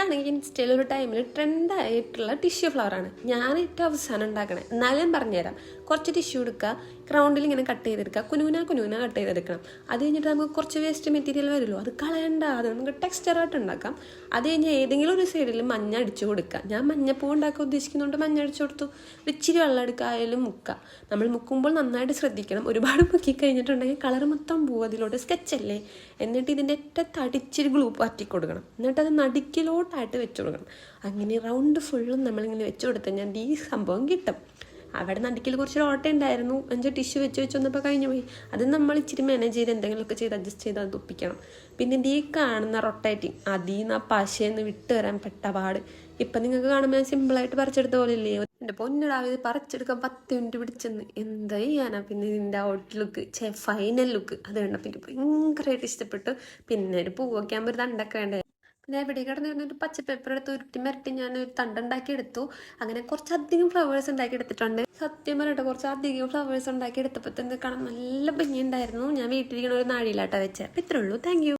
ഇതാണെങ്കിൽ ഇൻസ്റ്റയിൽ ഒരു ടൈമിൽ ട്രെൻഡായിട്ടുള്ള ടിഷ്യൂ ഫ്ലവറാണ് ഞാൻ ഏറ്റവും അവസാനം ഉണ്ടാക്കണേ. എന്നാലും ഞാൻ പറഞ്ഞുതരാം. കുറച്ച് ടിഷ്യൂ എടുക്കുക, റൗണ്ടിൽ ഇങ്ങനെ കട്ട് ചെയ്തെടുക്കുക, കുനുകുന കട്ട് ചെയ്തെടുക്കണം. അത് കഴിഞ്ഞിട്ട് നമുക്ക് കുറച്ച് വേസ്റ്റ് മെറ്റീരിയൽ വരുമല്ലോ, അത് കളയണ്ട, അത് നമുക്ക് ടെക്സ്ചറായിട്ട് ഉണ്ടാക്കാം. അത് കഴിഞ്ഞ് ഏതെങ്കിലും ഒരു സൈഡിൽ മഞ്ഞ അടിച്ചു കൊടുക്കുക. ഞാൻ മഞ്ഞപ്പൂ ഉണ്ടാക്കാൻ ഉദ്ദേശിക്കുന്നതുകൊണ്ട് മഞ്ഞ അടിച്ചു കൊടുത്തു. ഇച്ചിരി വെള്ളം എടുക്കുക, അതിൽ മുക്കുക. നമ്മൾ മുക്കുമ്പോൾ നന്നായിട്ട് ശ്രദ്ധിക്കണം. ഒരുപാട് മുക്കി കഴിഞ്ഞിട്ടുണ്ടെങ്കിൽ കളർ മൊത്തം പോവും. അതിലോട്ട് സ്കെച്ചല്ലേ. എന്നിട്ട് ഇതിൻ്റെ അറ്റത്ത് അടിച്ചിരി ഗ്ലൂ പാറ്റി കൊടുക്കണം. എന്നിട്ട് അത് നടുക്കിലോട്ടായിട്ട് വെച്ച് കൊടുക്കണം. അങ്ങനെ റൗണ്ട് ഫുള്ളും നമ്മളിങ്ങനെ വെച്ച് കൊടുത്തു കഴിഞ്ഞാൽ ഈ സംഭവം കിട്ടും. അവിടെ നടുക്കിൽ കുറച്ചൊരു ഓട്ട ഉണ്ടായിരുന്നു. 5 ടിഷ്യൂ വെച്ച് വന്നപ്പോൾ കഴിഞ്ഞു പോയി. അത് നമ്മൾ ഇച്ചിരി മാനേജ് ചെയ്ത് എന്തെങ്കിലുമൊക്കെ ചെയ്ത് അഡ്ജസ്റ്റ് ചെയ്ത് അത് ഒപ്പിക്കണം. പിന്നെ ഈ കാണുന്ന റൊട്ടേറ്റിങ്, അതിൽ നിന്ന് ആ പശയെന്ന് വിട്ട് വരാൻ പെട്ട പാട്. ഇപ്പം നിങ്ങൾക്ക് കാണുമ്പോൾ ഞാൻ സിമ്പിളായിട്ട് പറിച്ചെടുത്ത പോലെ ഇല്ലേ. എൻ്റെ പൊന്നിടാവ് പറിച്ചെടുക്കാൻ 10 മിനിറ്റ് പിടിച്ചെന്ന്. എന്താ ചെയ്യാനാ. പിന്നെ ഇതിൻ്റെ ഔട്ട് ലുക്ക്, ഫൈനൽ ലുക്ക് അത് കണ്ടപ്പോൾ എനിക്ക് ഭയങ്കരമായിട്ട് ഇഷ്ടപ്പെട്ടു. പിന്നെ ഒരു പൂവൊക്കെ ആകുമ്പോൾ ഒരു തണ്ടൊക്കെ വേണ്ടേ. പിന്നെ എവിടെ കിടന്നിരുന്നൊരു പച്ച പേപ്പർ എടുത്ത് ഉരുട്ടി ഞാൻ ഒരു തണ്ടുണ്ടാക്കി എടുത്തു. അങ്ങനെ കുറച്ചധികം ഫ്ലവേഴ്സ് ഉണ്ടാക്കി എടുത്തിട്ടുണ്ട്. സത്യം പറയട്ടെ, കുറച്ചധികം ഫ്ലവേഴ്സ് ഉണ്ടാക്കി എടുത്തപ്പോൾ തന്നെ കാണാൻ നല്ല ഭംഗിയുണ്ടായിരുന്നു. ഞാൻ വീട്ടിലിരിക്കണ ഒരു നാഴിയിലാട്ട വെച്ചത്. അപ്പം ഇത്രേ ഉള്ളൂ. Thank you.